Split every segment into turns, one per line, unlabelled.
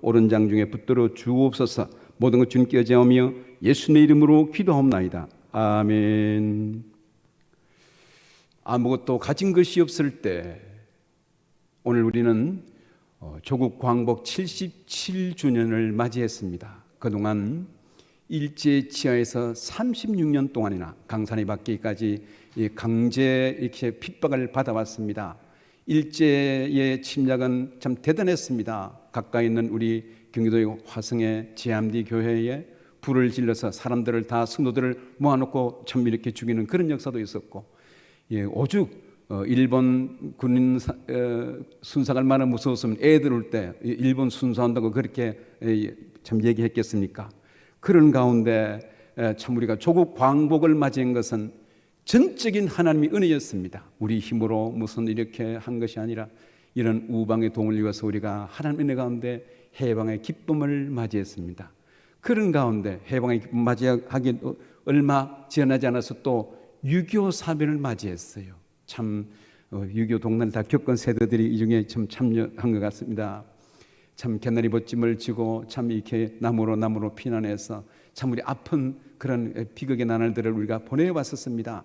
오른장 중에 붙들어 주옵소서. 모든 것 주님께 의지하며 예수님의 이름으로 기도하옵나이다. 아멘. 아무것도 가진 것이 없을 때 오늘 우리는 조국 광복 77주년을 맞이했습니다. 그동안 일제 치하에서 36년 동안이나 강산에 받기까지 강제 이렇게 핍박을 받아왔습니다. 일제의 침략은 참 대단했습니다. 가까이 있는 우리 경기도의 화성의 제암리 교회에 불을 질러서 사람들을 다 성도들을 모아놓고 참 이렇게 죽이는 그런 역사도 있었고, 오죽 일본 군인 순사가 얼마나 무서웠으면 애들 올 때 일본 순사한다고 그렇게 참 얘기했겠습니까? 그런 가운데 참 우리가 조국 광복을 맞이한 것은 전적인 하나님의 은혜였습니다. 우리 힘으로 무슨 이렇게 한 것이 아니라 이런 우방의 도움을 이어서 우리가 하나님의 은혜 가운데 해방의 기쁨을 맞이했습니다. 그런 가운데 해방의 기쁨 맞이하기 얼마 지나지 않아서 또 6.25 사변을 맞이했어요. 참 6.25 동란 다 겪은 세대들이 이 중에 참 참여한 것 같습니다. 참 개나리 벗짐을 지고 참 이렇게 나무로 피난해서 참 우리 아픈 그런 비극의 나날들을 우리가 보내왔었습니다.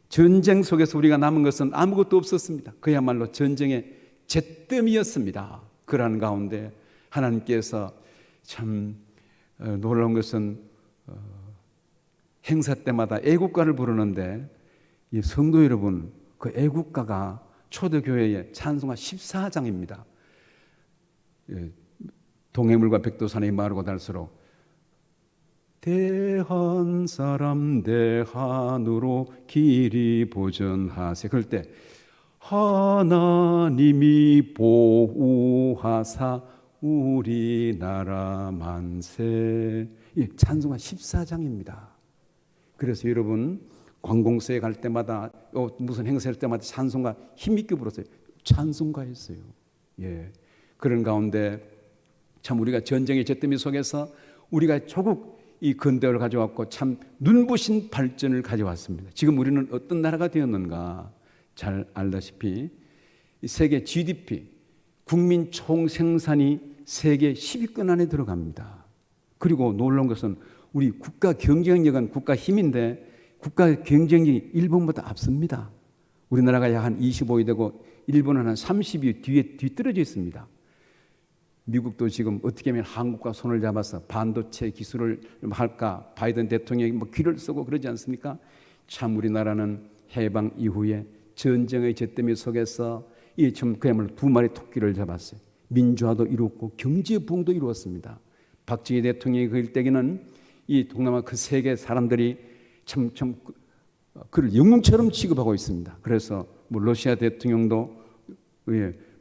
전쟁 속에서 우리가 남은 것은 아무것도 없었습니다. 그야말로 전쟁의 잿더미였습니다. 그러한 가운데 하나님께서 참 놀라운 것은 행사 때마다 애국가를 부르는데 이 성도 여러분, 그 애국가가 초대교회의 찬송가 14장입니다. 동해물과 백두산이 마르고 닳도록 대한 사람 대한으로 길이 보전하세. 그럴 때 하나님이 보호하사 우리나라 만세. 찬송가 14장입니다. 그래서 여러분 관공서에 갈 때마다 무슨 행사할 때마다 찬송가 힘있게 불었어요. 찬송가였어요. 그런 가운데 참 우리가 전쟁의 잿더미 속에서 우리가 조국 이 근대를 가져왔고 참 눈부신 발전을 가져왔습니다. 지금 우리는 어떤 나라가 되었는가 잘 알다시피 세계 GDP 국민 총생산이 세계 10위권 안에 들어갑니다. 그리고 놀라운 것은 우리 국가 경쟁력은 국가 힘인데 국가 경쟁력이 일본보다 앞섭니다. 우리나라가 약 한 25위 되고 일본은 한 30위 뒤에 뒤떨어져 있습니다. 미국도 지금 어떻게 하면 한국과 손을 잡아서 반도체 기술을 할까, 바이든 대통령이 귀를 쓰고 그러지 않습니까? 참 우리나라는 해방 이후에 전쟁의 잿더미 속에서 그야말로 두 마리 토끼를 잡았어요. 민주화도 이루었고 경제 부흥도 이루었습니다. 박정희 대통령이 그 일대기는 이 동남아 그 세계 사람들이 참 그를 영웅처럼 취급하고 있습니다. 그래서 러시아 대통령도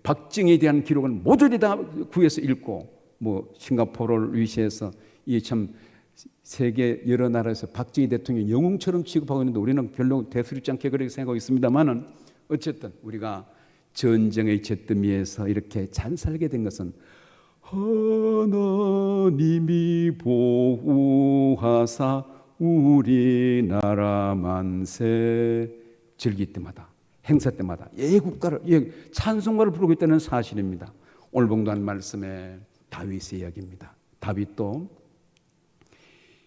박정희에 대한 기록을 모조리 다 구해서 읽고 싱가포르를 위시해서 이 참 세계 여러 나라에서 박정희 대통령 영웅처럼 취급하고 있는데 우리는 별로 대수롭지 않게 그렇게 생각하고 있습니다만은 어쨌든 우리가 전쟁의 잿더미에서 이렇게 잘 살게 된 것은 하나님이 보호하사 우리나라 만세. 즐길 때마다 행사 때마다 애국가를 찬송가를 부르고 있다는 사실입니다. 오늘 봉독한 말씀에 다윗의 이야기입니다. 다윗도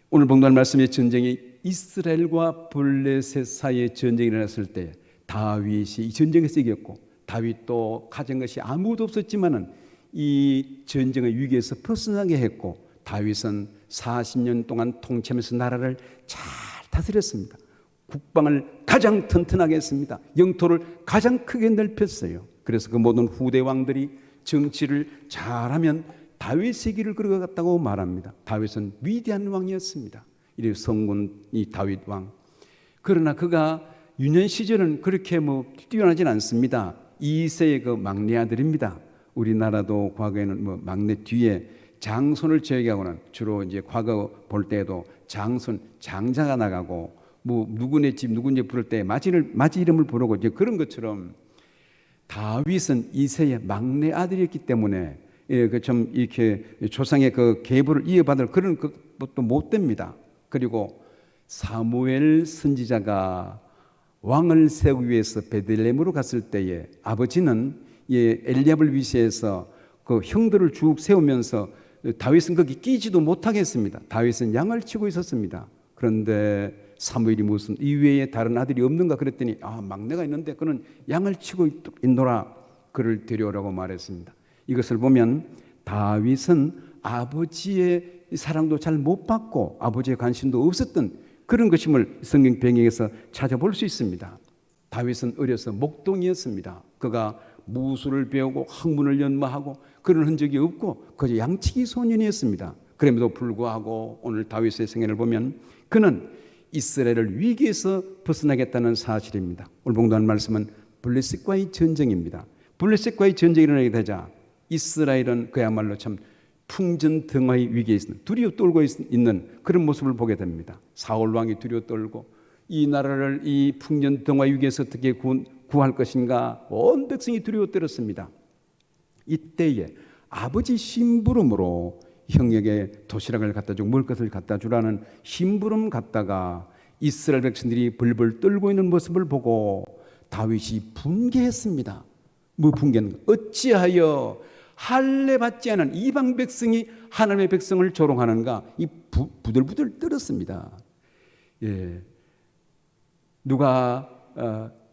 오늘 봉독한 말씀의 전쟁이 이스라엘과 블레셋 사이의 전쟁이 일어났을 때 다윗이 이 전쟁에서 이겼고 다윗도 가진 것이 아무것도 없었지만은 이 전쟁의 위기에서 벗어나게 했고 다윗은 40년 동안 통치하면서 나라를 잘 다스렸습니다. 국방을 가장 튼튼하게 했습니다. 영토를 가장 크게 넓혔어요. 그래서 그 모든 후대 왕들이 정치를 잘하면 다윗의 길을 걸어갔다고 말합니다. 다윗은 위대한 왕이었습니다. 이 성군이 다윗 왕. 그러나 그가 유년 시절은 그렇게 뛰어나진 않습니다. 이세의 그 막내 아들입니다. 우리나라도 과거에는 막내 뒤에 장손을 제외하고는 주로 이제 과거 볼 때에도 장손 장자가 나가고 누구네 집 누구네 부를 때 맞이 이름을 부르고 이제 그런 것처럼 다윗은 이세의 막내 아들이었기 때문에 좀 이렇게 조상의 그 계보를 이어받을 그런 것도 못 됩니다. 그리고 사무엘 선지자가 왕을 세우기 위해서 베들레헴으로 갔을 때에 아버지는 엘리압을 위시해서 그 형들을 쭉 세우면서 다윗은 거기 끼지도 못하겠습니다. 다윗은 양을 치고 있었습니다. 그런데 사무엘이 무슨 이 외에 다른 아들이 없는가 그랬더니 막내가 있는데 그는 양을 치고 있노라. 그를 데려오라고 말했습니다. 이것을 보면 다윗은 아버지의 사랑도 잘 못 받고 아버지의 관심도 없었던 그런 것임을 성경 배경에서 찾아볼 수 있습니다. 다윗은 어려서 목동이었습니다. 그가 무술을 배우고 학문을 연마하고 그런 흔적이 없고 그저 양치기 소년이었습니다. 그럼에도 불구하고 오늘 다윗의 생애를 보면 그는 이스라엘을 위기에서 벗어나겠다는 사실입니다. 오늘 봉독한 말씀은 블레셋과의 전쟁입니다. 블레셋과의 전쟁이 일어나게 되자 이스라엘은 그야말로 참 풍전등화의 위기에 있는 두려워 떨고 있는 그런 모습을 보게 됩니다. 사울 왕이 두려워 떨고 이 나라를 이 풍전등화 위기에서 어떻게 구할 것인가 온 백성이 두려워 떨었습니다. 이때에 아버지 심부름으로 형에게 도시락을 갖다 주고 먹을 것을 갖다 주라는 심부름 갖다가 이스라엘 백성들이 벌벌 떨고 있는 모습을 보고 다윗이 분개했습니다. 뭐 분개는 어찌하여 할례 받지 않은 이방 백성이 하나님의 백성을 조롱하는가? 이 부들부들 떨었습니다. 예. 누가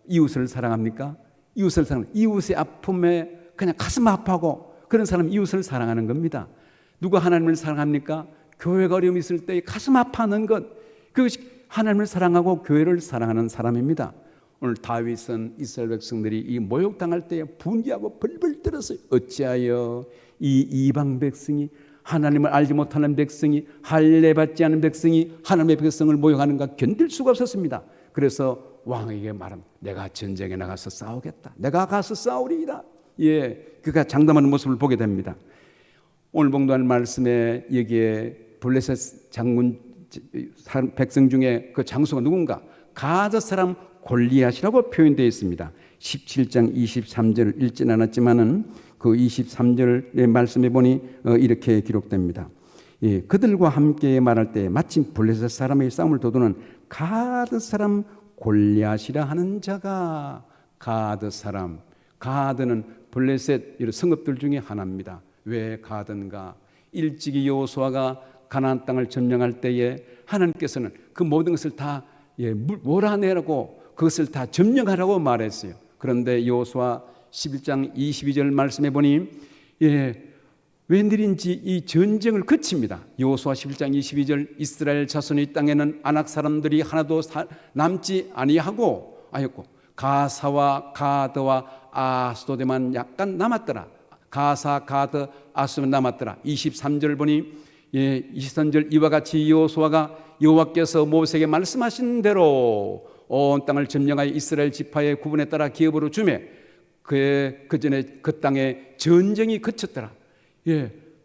이웃을 사랑합니까? 이웃을 사랑, 이웃의 아픔에 그냥 가슴 아파하고 그런 사람 이웃을 사랑하는 겁니다. 누가 하나님을 사랑합니까? 교회가 어려움이 있을 때 가슴 아파하는 것, 그것이 하나님을 사랑하고 교회를 사랑하는 사람입니다. 오늘 다윗은 이스라엘 백성들이 이 모욕당할 때 분개하고 벌벌 떨었어요. 어찌하여 이 이방 백성이 하나님을 알지 못하는 백성이 할례 받지 않은 백성이 하나님의 백성을 모욕하는가 견딜 수가 없었습니다. 그래서 왕에게 말합니다. 내가 전쟁에 나가서 싸우겠다. 내가 가서 싸우리이다. 예, 그가 장담하는 모습을 보게 됩니다. 오늘 봉독한 말씀에 여기에 블레셋 장군 백성 중에 그 장수가 누군가? 가드 사람 골리앗이라고 표현되어 있습니다. 17장 23절을 읽진 않았지만은 그 23절의 말씀에 보니 이렇게 기록됩니다. 예, 그들과 함께 말할 때 마침 블레셋 사람의 싸움을 도두는 가드 사람 골리앗이라 하는 자가 가드 사람, 가드는 블레셋 성읍들 중에 하나입니다. 왜 가든가? 일찍이 여호수아가 가나안 땅을 점령할 때에 하나님께서는 그 모든 것을 다 몰아내라고 그것을 다 점령하라고 말했어요. 그런데 여호수아 11장 22절 말씀해 보니 웬일인지 이 전쟁을 그칩니다. 여호수아 11장 22절 이스라엘 자손의 땅에는 아낙 사람들이 하나도 남지 아니하고 가사와 가드와 아스도데만 약간 남았더라. 가사, 가드, 아스만 남았더라. 23절 보니 23절 이와 같이 여호수아가 여호와께서 모세에게 말씀하신 대로 온 땅을 점령하여 이스라엘 지파의 구분에 따라 기업으로 주매 그 전에 그 땅에 전쟁이 그쳤더라.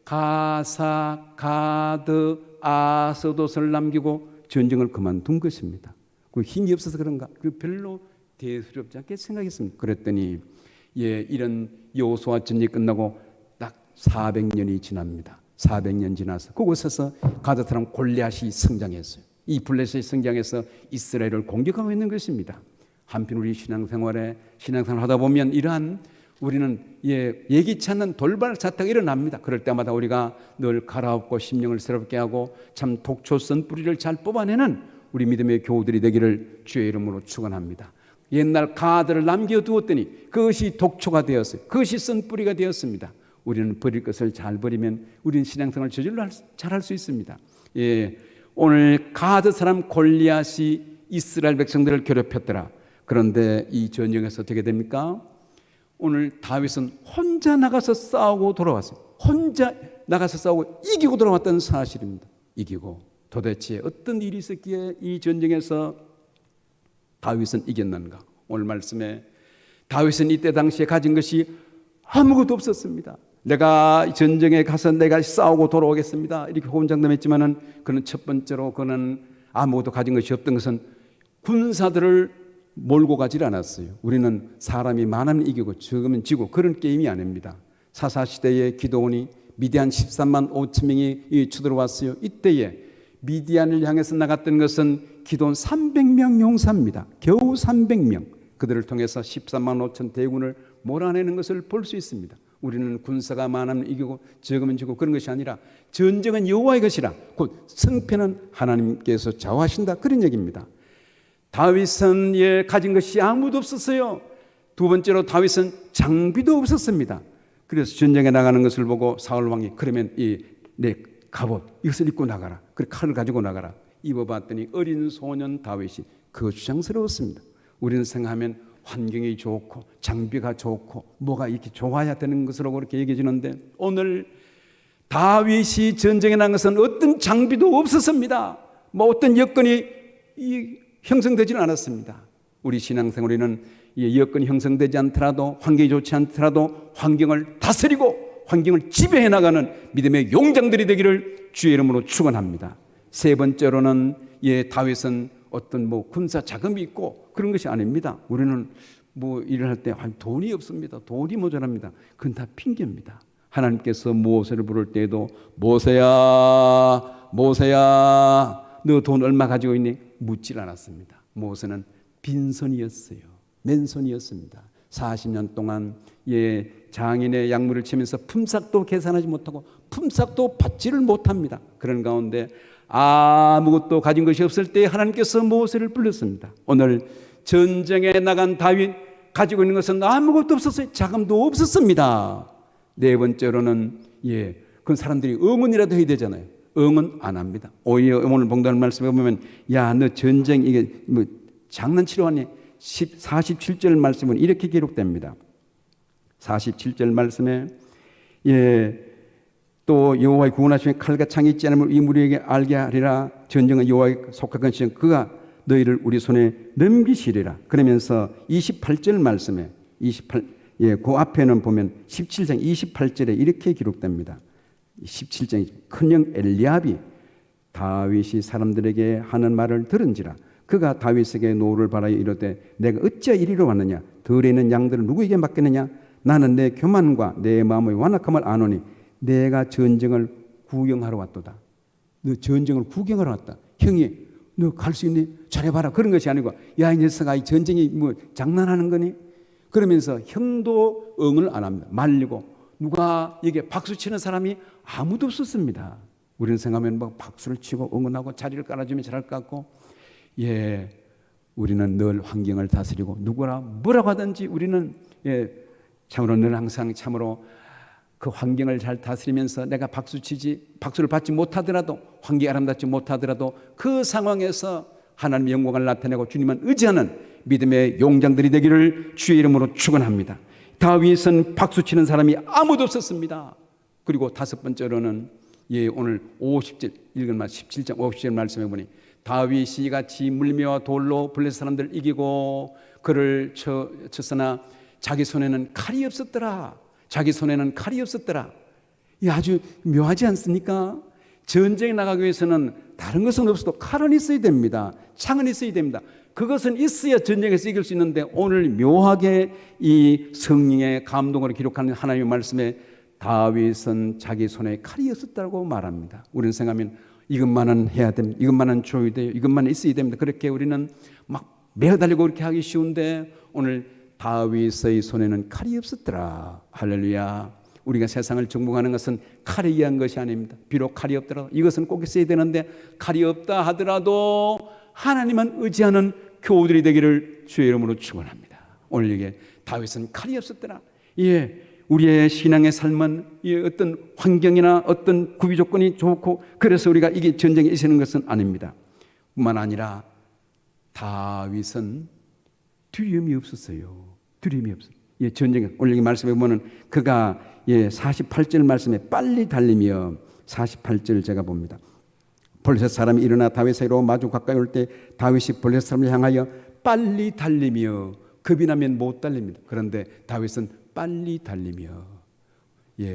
가사, 가드, 아스돗을 남기고 전쟁을 그만둔 것입니다. 그 힘이 없어서 그런가? 별로 대수롭지 않게 생각했습니다. 그랬더니 이런 여호수아 전쟁이 끝나고 딱 400년이 지납니다. 400년 지나서 그곳에서 가드 사람 골리앗이 성장했어요. 이 블레셋이 성장해서 이스라엘을 공격하고 있는 것입니다. 한편 우리 신앙생활을 하다 보면 이러한 우리는 예기치 않는 돌발 사태가 일어납니다. 그럴 때마다 우리가 늘 갈아엎고 심령을 새롭게 하고 참 독초선 뿌리를 잘 뽑아내는 우리 믿음의 교우들이 되기를 주의 이름으로 축원합니다. 옛날 가드를 남겨두었더니 그것이 독초가 되었어요. 그것이 쓴 뿌리가 되었습니다. 우리는 버릴 것을 잘 버리면 우리는 신앙생활을 저절로 잘할 수 있습니다. 오늘 가드 사람 골리앗이 이스라엘 백성들을 괴롭혔더라. 그런데 이 전쟁에서 어떻게 됩니까? 오늘 다윗은 혼자 나가서 싸우고 돌아왔어요. 혼자 나가서 싸우고 이기고 돌아왔다는 사실입니다. 이기고 도대체 어떤 일이 있었기에 이 전쟁에서 다윗은 이겼는가? 오늘 말씀에 다윗은 이때 당시에 가진 것이 아무것도 없었습니다. 내가 전쟁에 가서 내가 싸우고 돌아오겠습니다. 이렇게 호언장담했지만은 그는 첫 번째로 그는 아무것도 가진 것이 없던 것은 군사들을 몰고 가질 않았어요. 우리는 사람이 많으면 이기고 적으면 지고 그런 게임이 아닙니다. 사사시대에 기드온이 미디안 13만 5천 명이 쳐들어왔어요. 이때에 미디안을 향해서 나갔던 것은 기드온 300명 용사입니다. 겨우 300명. 그들을 통해서 13만 5천 대군을 몰아내는 것을 볼 수 있습니다. 우리는 군사가 많으면 이기고 적으면 지고 그런 것이 아니라 전쟁은 여호와의 것이라 곧 승패는 하나님께서 좌우하신다, 그런 얘기입니다. 다윗은 가진 것이 아무도 없었어요. 두 번째로 다윗은 장비도 없었습니다. 그래서 전쟁에 나가는 것을 보고 사울 왕이 그러면 내 갑옷 이것을 입고 나가라, 그래 칼을 가지고 나가라. 입어봤더니 어린 소년 다윗이 그거 주장스러웠습니다. 우리는 생각하면 환경이 좋고 장비가 좋고 뭐가 이렇게 좋아야 되는 것으로 그렇게 얘기해 주는데, 오늘 다윗이 전쟁에 나간 것은 어떤 장비도 없었습니다. 뭐 어떤 여건이 형성되지는 않았습니다. 우리 신앙생활에는 여건이 형성되지 않더라도, 환경이 좋지 않더라도 환경을 다스리고 환경을 지배해 나가는 믿음의 용장들이 되기를 주의 이름으로 축원합니다. 세 번째로는 다윗은 어떤 군사 자금이 있고 그런 것이 아닙니다. 우리는 일을 할 때 돈이 없습니다. 돈이 모자랍니다. 그건 다 핑계입니다. 하나님께서 모세를 부를 때에도 모세야 모세야 너 돈 얼마 가지고 있니? 묻질 않았습니다. 모세는 빈손이었어요. 맨손이었습니다. 40년 동안 장인의 약물을 치면서 품삯도 계산하지 못하고 품삯도 받지를 못합니다. 그런 가운데 아무것도 가진 것이 없을 때 하나님께서 모세를 불렀습니다. 오늘 전쟁에 나간 다윗 가지고 있는 것은 아무것도 없었어요. 자금도 없었습니다. 네 번째로는 그건 사람들이 응원이라도 해야 되잖아요. 응원 안 합니다. 오히려 오늘 봉독하는 말씀에 보면 야 너 전쟁 이게 장난치러 왔니? 47절 말씀은 이렇게 기록됩니다. 47절 말씀에 또 여호와의 구원하심에 칼과 창이 있지 않으면 이 무리에게 알게 하리라. 전쟁은 여호와에 속한 것이니 그가 너희를 우리 손에 넘기시리라. 그러면서 28절 말씀에 그 앞에는 보면 17장 28절에 이렇게 기록됩니다. 17장 큰형 엘리압이 다윗이 사람들에게 하는 말을 들은지라. 그가 다윗에게 노를 바라여 이르되 내가 어찌 이리로 왔느냐? 들에 있는 양들을 누구에게 맡겼느냐? 나는 내 교만과 내 마음의 완악함을 아노니 내가 전쟁을 구경하러 왔도다. 너 전쟁을 구경하러 왔다. 형이 너 갈 수 있니? 잘해봐라. 그런 것이 아니고 야 이 녀석아 이 전쟁이 장난하는 거니? 그러면서 형도 응을 안 합니다. 말리고 누가 이게 박수 치는 사람이 아무도 없었습니다. 우리는 생각하면 박수를 치고 응원하고 자리를 깔아주면 잘할 것 같고 우리는 늘 환경을 다스리고 누구나 뭐라고 하든지 우리는 참으로 늘 항상 참으로 그 환경을 잘 다스리면서 내가 박수를 받지 못하더라도 환경이 아름답지 못하더라도 그 상황에서 하나님의 영광을 나타내고 주님만 의지하는 믿음의 용장들이 되기를 주의 이름으로 축원합니다. 다윗은 박수치는 사람이 아무도 없었습니다. 그리고 다섯 번째로는 오늘 50절 읽은 말 17장 50절 말씀해 보니 다윗이 같이 물매와 돌로 블레셋 사람들을 이기고 그를 쳤으나 자기 손에는 칼이 없었더라. 자기 손에는 칼이 없었더라. 이 아주 묘하지 않습니까? 전쟁에 나가기 위해서는 다른 것은 없어도 칼은 있어야 됩니다. 창은 있어야 됩니다. 그것은 있어야 전쟁에서 이길 수 있는데 오늘 묘하게 이 성령의 감동으로 기록하는 하나님의 말씀에 다윗은 자기 손에 칼이 없었다고 말합니다. 우리는 생각하면 이것만은 해야 됩니다. 이것만은 줘야 돼요. 이것만은 있어야 됩니다. 그렇게 우리는 막 매어달리고 그렇게 하기 쉬운데 오늘 다윗의 손에는 칼이 없었더라. 할렐루야. 우리가 세상을 정복하는 것은 칼에 의한 것이 아닙니다. 비록 칼이 없더라도 이것은 꼭 있어야 되는데 칼이 없다 하더라도 하나님만 의지하는 교우들이 되기를 주의 이름으로 축원합니다. 오늘 이게 다윗은 칼이 없었더라. 우리의 신앙의 삶은 어떤 환경이나 어떤 구비 조건이 좋고 그래서 우리가 이게 전쟁에 있는 것은 아닙니다. 뿐만 아니라 다윗은 두려움이 없었어요. 두려움이 없어요. 전쟁에 오늘 이 말씀에 보면은 그가 48절 말씀에 빨리 달리며 48절 제가 봅니다. 블레셋 사람이 일어나 다윗에게로 마주 가까이 올 때 다윗이 블레셋 사람을 향하여 빨리 달리며 겁이 나면 못 달립니다. 그런데 다윗은 빨리 달리며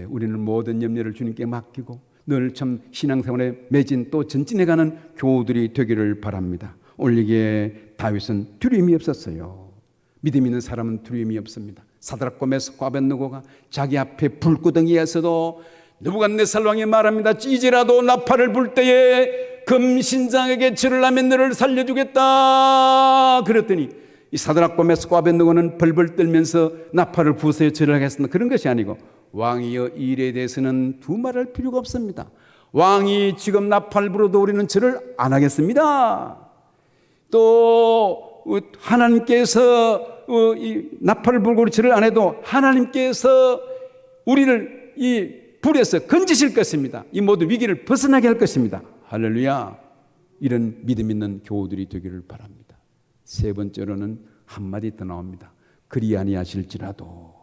우리는 모든 염려를 주님께 맡기고 늘 참 신앙생활에 매진 또 전진해가는 교우들이 되기를 바랍니다. 오늘 이게 다윗은 두려움이 없었어요. 믿음 있는 사람은 두려움이 없습니다. 사드락과 메삭과 아벳느고가 자기 앞에 불구덩이에서도 느부갓네살 왕이 말합니다. 찌지라도 나팔을 불 때에 금신상에게 절을 하면 너를 살려주겠다. 그랬더니 이 사드락과 메삭과 아벳느고는 벌벌 떨면서 나팔을 부수어 절을 하겠습니다. 그런 것이 아니고 왕이여 이 일에 대해서는 두말할 필요가 없습니다. 왕이 지금 나팔 불어도 우리는 절을 안 하겠습니다. 또 하나님께서 이 나팔을 불고 절을 안 해도 하나님께서 우리를 이 불에서 건지실 것입니다. 이 모든 위기를 벗어나게 할 것입니다. 할렐루야. 이런 믿음 있는 교우들이 되기를 바랍니다. 세 번째로는 한마디 더 나옵니다. 그리 아니하실지라도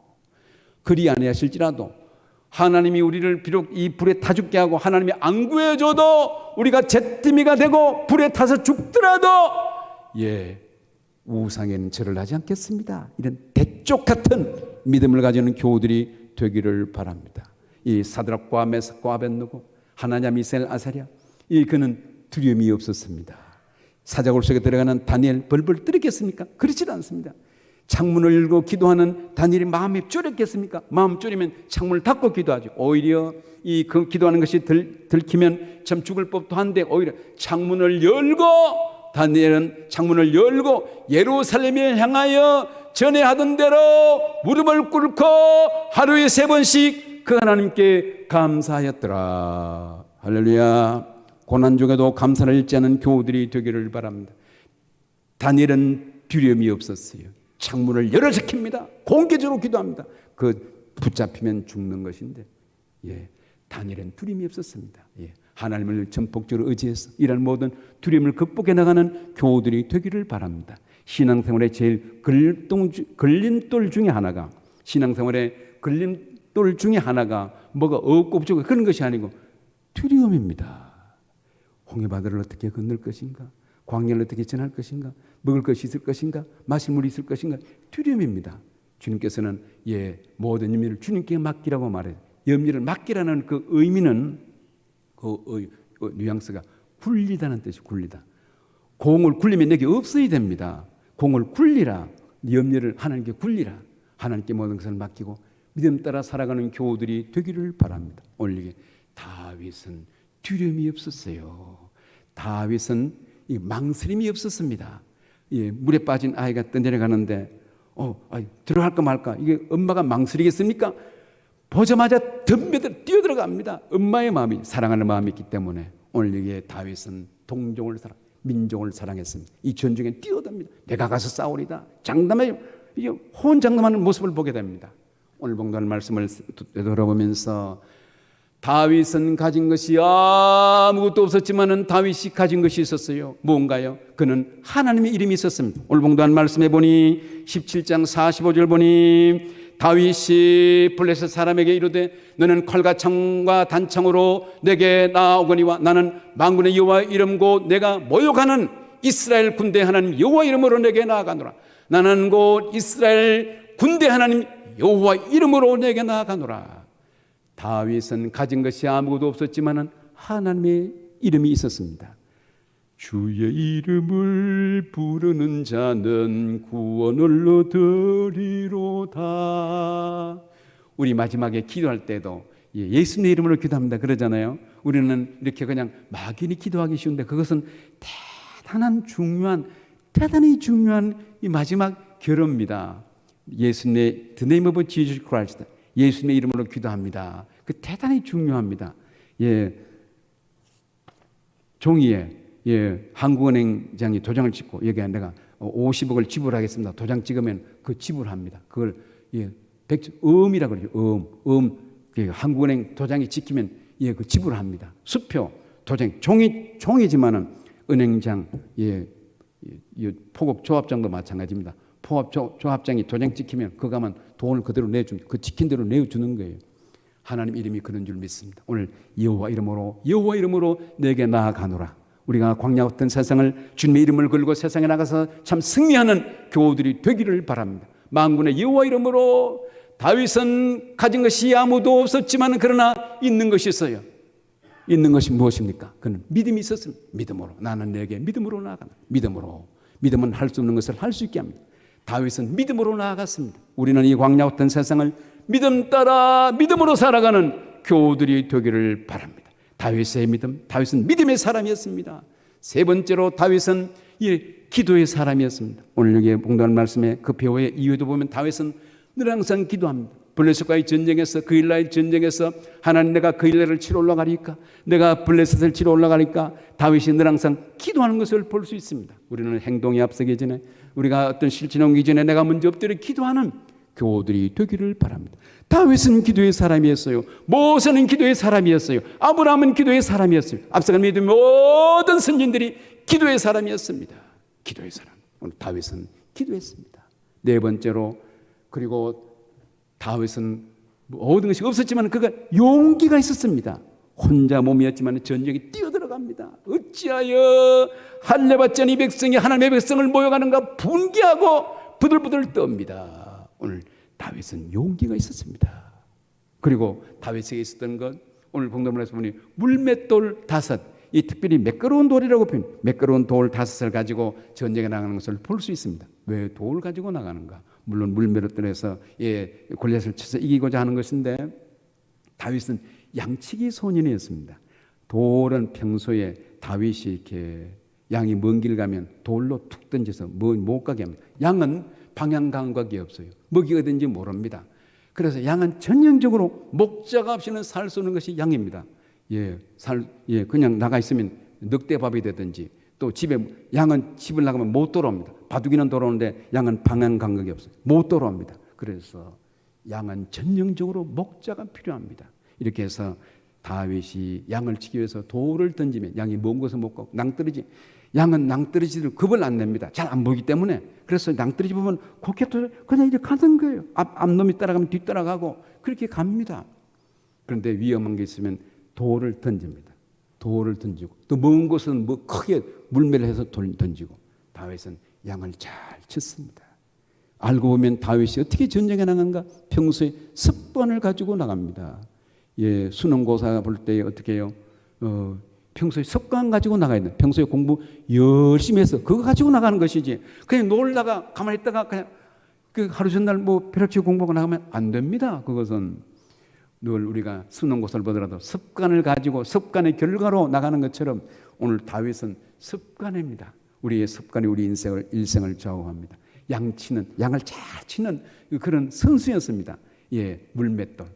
하나님이 우리를 비록 이 불에 타 죽게 하고 하나님이 안 구해줘도 우리가 잿더미가 되고 불에 타서 죽더라도 우상에는 절을 하지 않겠습니다. 이런 대쪽 같은 믿음을 가지는 교우들이 되기를 바랍니다. 이 사드락과 메삭과 아벳느고 하나냐 미사엘 아사랴 그는 두려움이 없었습니다. 사자굴 속에 들어가는 다니엘 벌벌 떨었겠습니까? 그렇지 않습니다. 창문을 열고 기도하는 다니엘이 마음이 쫄였겠습니까? 마음 쫄이면 창문을 닫고 기도하죠. 오히려 그 기도하는 것이 들키면 참 죽을 법도 한데 오히려 창문을 열고 다니엘은 창문을 열고 예루살렘에 향하여 전에 하던 대로 무릎을 꿇고 하루에 3번씩 그 하나님께 감사하였더라. 할렐루야. 고난 중에도 감사를 잃지 않은 교우들이 되기를 바랍니다. 다니엘은 두려움이 없었어요. 창문을 열어 지킵니다. 공개적으로 기도합니다. 붙잡히면 죽는 것인데 다니엘은 두려움이 없었습니다. 하나님을 전폭적으로 의지해서 이런 모든 두려움을 극복해 나가는 교우들이 되기를 바랍니다. 신앙생활의 제일 걸림돌 중에 하나가 뭐가 없고 부족하고 그런 것이 아니고 두려움입니다. 홍해바다를 어떻게 건널 것인가? 광야를 어떻게 지날 것인가? 먹을 것이 있을 것인가? 마실 물이 있을 것인가? 두려움입니다. 주님께서는 모든 염려를 주님께 맡기라고 말해요. 염려를 맡기라는 그 의미는 뉘앙스가 굴리다는 뜻이 굴리다. 공을 굴리면 내게 없어야 됩니다. 공을 굴리라. 염려를 하나님께 굴리라. 하나님께 모든 것을 맡기고 믿음 따라 살아가는 교우들이 되기를 바랍니다. 오늘 이게 다윗은 두려움이 없었어요. 다윗은 망설임이 없었습니다. 물에 빠진 아이가 떠내려가는데 들어갈까 말까 이게 엄마가 망설이겠습니까? 보자마자 덤벼들어 뛰어들어갑니다. 엄마의 마음이 사랑하는 마음이 있기 때문에 오늘 여기에 다윗은 민족을 사랑했습니다. 이 전쟁에 뛰어듭니다. 내가 가서 싸우리다. 호언장담하는 모습을 보게 됩니다. 오늘 봉독하는 말씀을 되돌아보면서 다윗은 가진 것이 아무것도 없었지만은 다윗이 가진 것이 있었어요. 뭔가요? 그는 하나님의 이름이 있었습니다. 오늘 봉독한 말씀에 보니 17장 45절 보니 다윗이 블레셋 사람에게 이르되 너는 칼과 창과 단창으로 내게 나아오거니와 나는 만군의 여호와 이름 곧 내가 모욕하는 이스라엘 군대 하나님 여호와 이름으로 내게 나아가노라. 나는 곧 이스라엘 군대 하나님 여호와 이름으로 내게 나아가노라. 다윗은 가진 것이 아무것도 없었지만은 하나님의 이름이 있었습니다. 주의 이름을 부르는 자는 구원을 얻으리로다. 우리 마지막에 기도할 때도 예수님의 이름으로 기도합니다 그러잖아요. 우리는 이렇게 그냥 막연히 기도하기 쉬운데 그것은 대단히 중요한 이 마지막 결혼입니다. 예수님의 The name of Jesus Christ, 예수님의 이름으로 기도합니다. 그 대단히 중요합니다. 종이에 한국은행장이 도장을 찍고 여기에 내가 50억을 지불하겠습니다. 도장 찍으면 그 지불합니다. 그걸 음이라고 그러죠. 한국은행 도장이 찍히면 그 지불합니다. 수표, 도장, 종이지만은 은행장, 포국 조합장도 마찬가지입니다. 조합장이 도장 찍히면 그거 가면 돈을 그대로 내줍니다. 그 찍힌 대로 내주는 거예요. 하나님 이름이 그런 줄 믿습니다. 오늘 여호와 이름으로 내게 나아가노라. 우리가 광야 같은 세상을 주님의 이름을 걸고 세상에 나가서 참 승리하는 교우들이 되기를 바랍니다. 만군의 여호와 이름으로. 다윗은 가진 것이 아무도 없었지만 그러나 있는 것이 있어요. 있는 것이 무엇입니까? 그는 믿음이 있었습니다. 믿음으로. 나는 내게 믿음으로 나아간다. 믿음은 할 수 없는 것을 할 수 있게 합니다. 다윗은 믿음으로 나아갔습니다. 우리는 이 광야 같은 세상을 믿음 따라 믿음으로 살아가는 교우들이 되기를 바랍니다. 다윗의 믿음, 다윗은 믿음의 사람이었습니다. 세 번째로 다윗은 기도의 사람이었습니다. 오늘 여기 봉독하는 말씀에 그 배우의 이유도 보면 다윗은 늘 항상 기도합니다. 블레셋과의 전쟁에서 그일라의 전쟁에서 하나님 내가 그일라를 치러 올라가리까 내가 블레셋을 치러 올라가리까 다윗이 늘 항상 기도하는 것을 볼 수 있습니다. 우리는 행동이 앞서기 전에 우리가 어떤 실천이 오기 전에 내가 먼저 엎드려 기도하는 교우들이 되기를 바랍니다. 다윗은 기도의 사람이었어요. 모세는 기도의 사람이었어요. 아브라함은 기도의 사람이었어요. 앞서간 믿은 모든 선진들이 기도의 사람이었습니다. 기도의 사람. 오늘 다윗은 기도했습니다. 네 번째로 그리고 다윗은 모든 것이 없었지만 그가 용기가 있었습니다. 혼자 몸이었지만 전쟁에 뛰어들어갑니다. 어찌하여 할례받지 않은 이 백성이 하나님의 백성을 모여가는가 분개하고 부들부들 떱니다. 오늘 다윗은 용기가 있었습니다. 그리고 다윗에게 있었던 것 오늘 본문에서 보니 물맷돌 5 이 특별히 매끄러운 돌이라고 표현 매끄러운 돌 5을 가지고 전쟁에 나가는 것을 볼 수 있습니다. 왜 돌 가지고 나가는가? 물론 물맷돌에서 골리앗을 쳐서 이기고자 하는 것인데 다윗은 양치기 소년이었습니다. 돌은 평소에 다윗이 이렇게 양이 먼 길 가면 돌로 툭 던져서 못 가게 합니다. 양은 방향 감각이 없어요. 먹이가 어딘지 모릅니다. 그래서 양은 전형적으로 목자가 없이는 살 수 없는 것이 양입니다. 그냥 나가 있으면 늑대밥이 되든지 또 집에 양은 집을 나가면 못 돌아옵니다. 바둑이는 돌아오는데 양은 방향 감각이 없어요. 못 돌아옵니다. 그래서 양은 전형적으로 목자가 필요합니다. 이렇게 해서 다윗이 양을 치기 위해서 돌을 던지면 양이 먼 곳에 못 가고 낭떠러지 양은 낭떠러지를 겁을 안 냅니다. 잘 안 보이기 때문에. 그래서 낭떠러지 보면 고개도 그냥 이렇게 가는 거예요. 앞놈이 따라가면 뒤 따라가고 그렇게 갑니다. 그런데 위험한 게 있으면 돌을 던집니다. 돌을 던지고 또 먼 곳은 크게 물매를 해서 던지고 다윗은 양을 잘 쳤습니다. 알고 보면 다윗이 어떻게 전쟁에 나간가? 평소에 습관을 가지고 나갑니다. 수능고사 볼 때 어떻게 해요? 평소에 습관 가지고 나가야 돼. 평소에 공부 열심히 해서 그거 가지고 나가는 것이지. 그냥 놀다가 가만히 있다가 그냥 하루 전날 벼락치기 공부하고 나가면 안 됩니다. 그것은 늘 우리가 수능고사를 보더라도 습관을 가지고 습관의 결과로 나가는 것처럼 오늘 다윗은 습관입니다. 우리의 습관이 우리 일생을 좌우합니다. 양을 잘 치는 그런 선수였습니다. 물맷돌.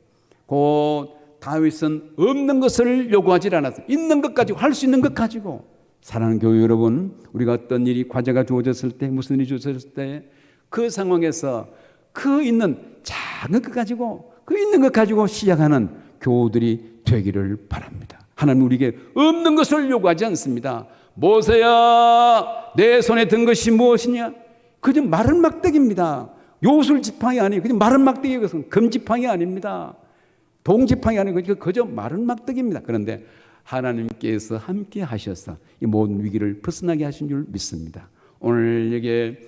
다윗은 없는 것을 요구하지 않았어요. 있는 것 가지고 할 수 있는 것 가지고. 사랑하는 교회 여러분, 우리가 어떤 일이 과제가 주어졌을 때 무슨 일이 주어졌을 때 그 상황에서 그 있는 작은 것 가지고 그 있는 것 가지고 시작하는 교우들이 되기를 바랍니다. 하나님 우리에게 없는 것을 요구하지 않습니다. 모세야 내 손에 든 것이 무엇이냐? 그저 마른 막대기입니다. 요술 지팡이 아니에요. 그저 마른 막대기, 그것은 금지팡이 아닙니다. 동지팡이 아니고 그저 마른 막대기입니다. 그런데 하나님께서 함께 하셔서 이 모든 위기를 벗어나게 하신 줄 믿습니다. 오늘 여기에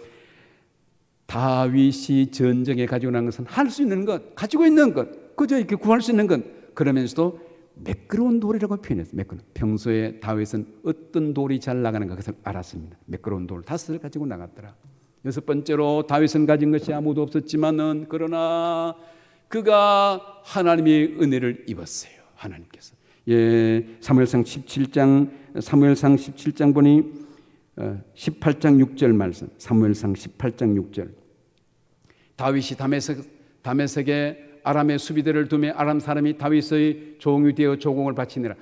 다윗이 전쟁에 가지고 난 것은 할 수 있는 것, 가지고 있는 것, 그저 이렇게 구할 수 있는 것, 그러면서도 매끄러운 돌이라고 표현했어요. 매끄러운. 평소에 다윗은 어떤 돌이 잘 나가는가 그것을 알았습니다. 매끄러운 돌 5을 가지고 나갔더라. 6번째로 다윗은 가진 것이 아무도 없었지만은 그러나 그가 하나님의 은혜를 입었어요. 하나님께서. 사무엘상 17장 보니 18장 6절 말씀. 사무엘상 18장 6절. 다윗이 다메섹에 아람의 수비대를 두매 아람 사람이 다윗의 종이 되어 조공을 바치니라.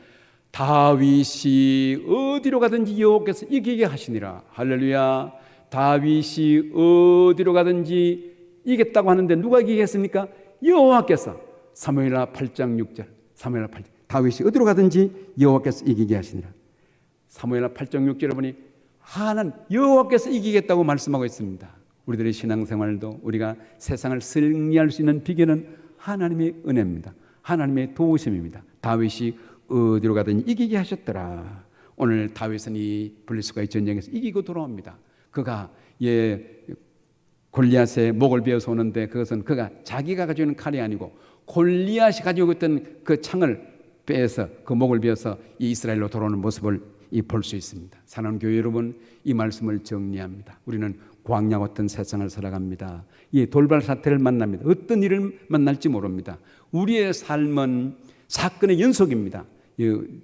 다윗이 어디로 가든지 여호와께서 이기게 하시니라. 할렐루야. 다윗이 어디로 가든지 이겼다고 하는데 누가 이기게 했습니까? 여호와께서. 사무엘하 8장 6절. 사무엘하 8장. 다윗이 어디로 가든지 여호와께서 이기게 하시니라. 사무엘하 8장 6절에 보니 하나님 여호와께서 이기겠다고 말씀하고 있습니다. 우리들의 신앙생활도 우리가 세상을 승리할 수 있는 비결은 하나님의 은혜입니다. 하나님의 도우심입니다. 다윗이 어디로 가든지 이기게 하셨더라. 오늘 다윗은 이 블레셋과의 전쟁에서 이기고 돌아옵니다. 그가 골리앗의 목을 베어서 오는데 그것은 그가 자기가 가지고 있는 칼이 아니고 골리앗이 가지고 있던 그 창을 빼서 그 목을 베어서 이 이스라엘로 돌아오는 모습을 볼 수 있습니다. 사랑하는 교회 여러분, 이 말씀을 정리합니다. 우리는 광야 같은 세상을 살아갑니다. 이 돌발 사태를 만납니다. 어떤 일을 만날지 모릅니다. 우리의 삶은 사건의 연속입니다.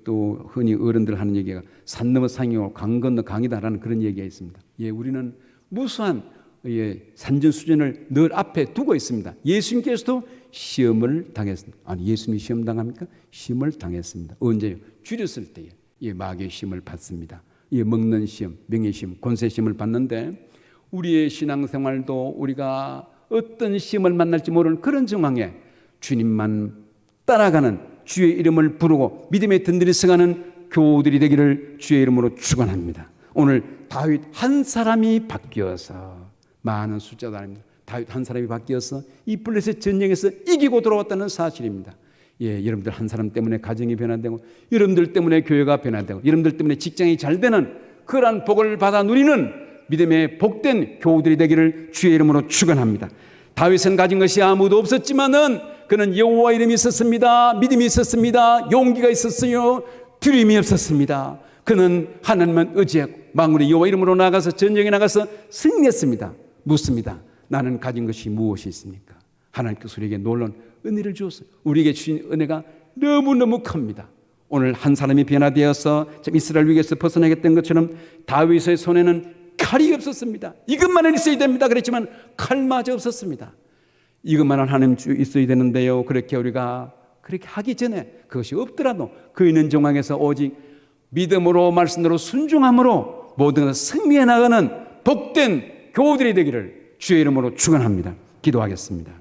또 흔히 어른들 하는 얘기가 산 넘어 산이고 강 건너 강이다라는 그런 얘기가 있습니다. 우리는 무수한 산전수전을 늘 앞에 두고 있습니다. 예수님께서도 시험을 당했습니다. 아니, 예수님이 시험 당합니까? 시험을 당했습니다. 언제요? 줄였을 때에 마귀의 시험을 받습니다. 먹는 시험, 명예 시험, 권세 시험을 받는데, 우리의 신앙생활도 우리가 어떤 시험을 만날지 모르는 그런 정황에 주님만 따라가는, 주의 이름을 부르고 믿음에 든든히 서가는 교우들이 되기를 주의 이름으로 축원합니다. 오늘 다윗 한 사람이 바뀌어서, 많은 숫자도 아닙니다. 다윗 한 사람이 바뀌어서 이 블레셋 전쟁에서 이기고 돌아왔다는 사실입니다. 여러분들 한 사람 때문에 가정이 변화되고, 여러분들 때문에 교회가 변화되고, 여러분들 때문에 직장이 잘 되는 그러한 복을 받아 누리는 믿음의 복된 교우들이 되기를 주의 이름으로 축원합니다. 다윗은 가진 것이 아무도 없었지만은 그는 여호와 이름이 있었습니다. 믿음이 있었습니다. 용기가 있었어요. 두려움이 없었습니다. 그는 하나님만 의지하고 만군의 여호와 이름으로 나가서 전쟁에 나가서 승리했습니다. 묻습니다. 나는 가진 것이 무엇이 있습니까? 하나님께서 우리에게 놀라운 은혜를 주었어요. 우리에게 주신 은혜가 너무너무 큽니다. 오늘 한 사람이 변화되어서 이스라엘 위기에서 벗어나겠다는 것처럼 다윗의 손에는 칼이 없었습니다. 이것만은 있어야 됩니다. 그랬지만 칼마저 없었습니다. 이것만은 하나님 있어야 되는데요. 그렇게 우리가 그렇게 하기 전에 그것이 없더라도 그 있는 정황에서 오직 믿음으로, 말씀대로 순종함으로 모든 것을 승리해 나가는 복된 교우들이 되기를 주의 이름으로 축원합니다. 기도하겠습니다.